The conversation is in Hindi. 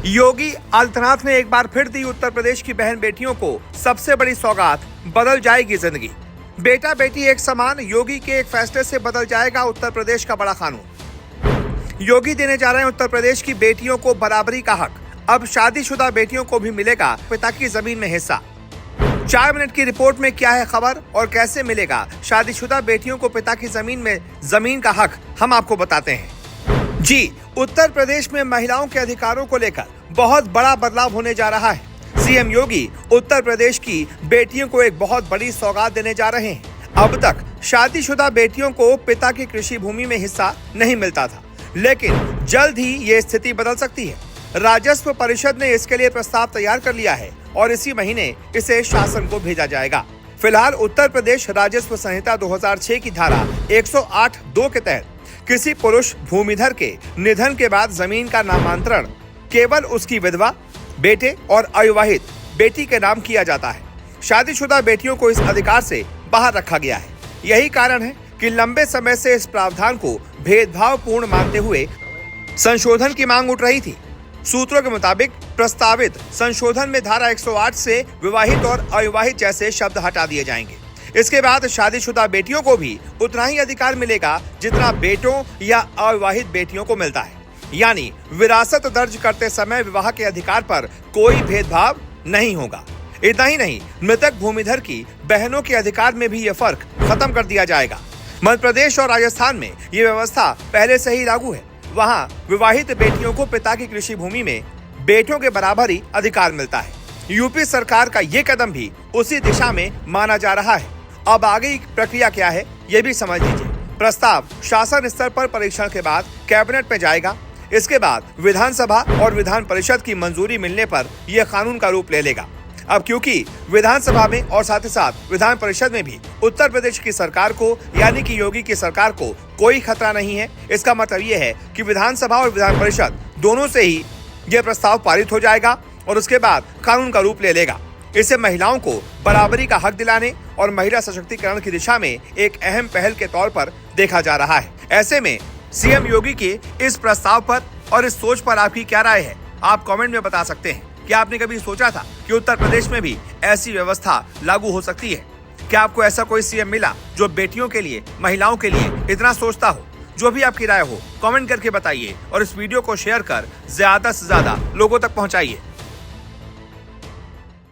योगी आदित्यनाथ ने एक बार फिर दी उत्तर प्रदेश की बहन बेटियों को सबसे बड़ी सौगात, बदल जाएगी जिंदगी। बेटा बेटी एक समान, योगी के एक फैसले से बदल जाएगा उत्तर प्रदेश का बड़ा कानून। योगी देने जा रहे हैं उत्तर प्रदेश की बेटियों को बराबरी का हक। अब शादीशुदा बेटियों को भी मिलेगा पिता की जमीन में हिस्सा। 4 मिनट की रिपोर्ट में क्या है खबर और कैसे मिलेगा शादीशुदा बेटियों को पिता की जमीन में जमीन का हक, हम आपको बताते हैं। जी, उत्तर प्रदेश में महिलाओं के अधिकारों को लेकर बहुत बड़ा बदलाव होने जा रहा है। सीएम योगी उत्तर प्रदेश की बेटियों को एक बहुत बड़ी सौगात देने जा रहे हैं। अब तक शादीशुदा बेटियों को पिता की कृषि भूमि में हिस्सा नहीं मिलता था, लेकिन जल्द ही ये स्थिति बदल सकती है। राजस्व परिषद ने इसके लिए प्रस्ताव तैयार कर लिया है और इसी महीने इसे शासन को भेजा जाएगा। फिलहाल उत्तर प्रदेश राजस्व संहिता 2006 की धारा 108(2) के तहत किसी पुरुष भूमिधर के निधन के बाद जमीन का नामांतरण केवल उसकी विधवा, बेटे और अविवाहित बेटी के नाम किया जाता है। शादीशुदा बेटियों को इस अधिकार से बाहर रखा गया है। यही कारण है कि लंबे समय से इस प्रावधान को भेदभावपूर्ण मानते हुए संशोधन की मांग उठ रही थी। सूत्रों के मुताबिक प्रस्तावित संशोधन में धारा 108 से विवाहित और अविवाहित जैसे शब्द हटा दिए जाएंगे। इसके बाद शादीशुदा बेटियों को भी उतना ही अधिकार मिलेगा जितना बेटों या अविवाहित बेटियों को मिलता है। यानी विरासत दर्ज करते समय विवाह के अधिकार पर कोई भेदभाव नहीं होगा। इतना ही नहीं, मृतक भूमिधर की बहनों के अधिकार में भी ये फर्क खत्म कर दिया जाएगा। मध्य प्रदेश और राजस्थान में ये व्यवस्था पहले से ही लागू है। वहाँ विवाहित बेटियों को पिता की कृषि भूमि में बेटों के बराबर ही अधिकार मिलता है। यूपी सरकार का ये कदम भी उसी दिशा में माना जा रहा है। अब आगे की प्रक्रिया क्या है, ये भी समझ लीजिए। प्रस्ताव शासन स्तर पर परीक्षण के बाद कैबिनेट में जाएगा। इसके बाद विधानसभा और विधान परिषद की मंजूरी मिलने पर यह कानून का रूप ले लेगा। अब क्योंकि विधानसभा में और साथ ही साथ विधान परिषद में भी उत्तर प्रदेश की सरकार को, यानी कि योगी की सरकार को कोई खतरा नहीं है, इसका मतलब ये है कि विधानसभा और विधान परिषद दोनों से ही यह प्रस्ताव पारित हो जाएगा और उसके बाद कानून का रूप ले लेगा। इसे महिलाओं को बराबरी का हक दिलाने और महिला सशक्तिकरण की दिशा में एक अहम पहल के तौर पर देखा जा रहा है। ऐसे में सीएम योगी के इस प्रस्ताव पर और इस सोच पर आपकी क्या राय है, आप कमेंट में बता सकते हैं। क्या आपने कभी सोचा था कि उत्तर प्रदेश में भी ऐसी व्यवस्था लागू हो सकती है? क्या आपको ऐसा कोई सीएम मिला जो बेटियों के लिए, महिलाओं के लिए इतना सोचता हो? जो भी आपकी राय हो कमेंट करके बताइए और इस वीडियो को शेयर कर ज्यादा से ज्यादा लोगों तक पहुंचाइए।